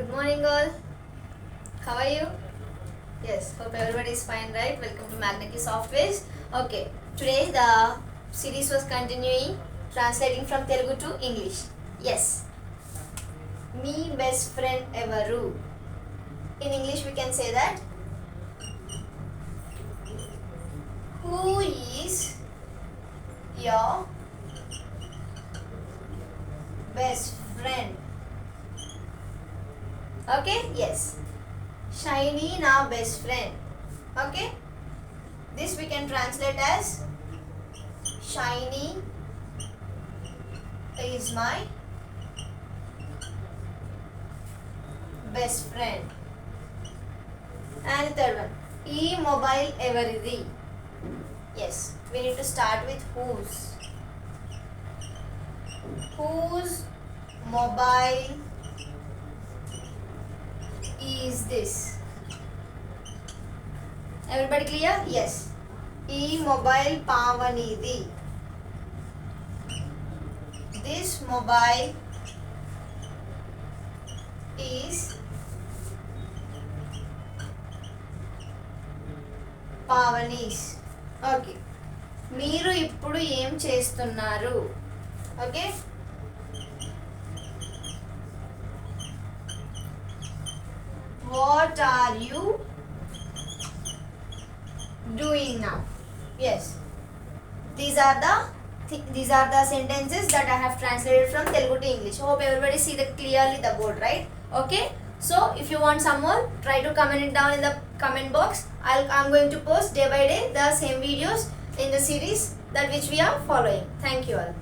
Good morning all. How are you? Yes, hope everybody is fine, right? Welcome to Magneq Softwares. Okay, today the series was continuing translating from Telugu to English. Yes. Me best friend evaru. In English we can say that who is your best friend? Okay, yes. Shiny na best friend. Okay, this we can translate as Shiny is my best friend. And the third one, e mobile everything. Yes, we need to start with whose. Whose mobile is this? Everybody clear? Yes. E mobile Pavanidi. This mobile is Pavani's. Okay. మీరు ఇప్పుడు ఏం చేస్తున్నారు? Okay. What are you doing now? Yes, these are the sentences that I have translated from Telugu to English. Hope everybody see clearly the board, right? Okay, so if you want some more, try to comment it down in the comment box. I'm going to post day by day the same videos in the series that which we are following. Thank you all.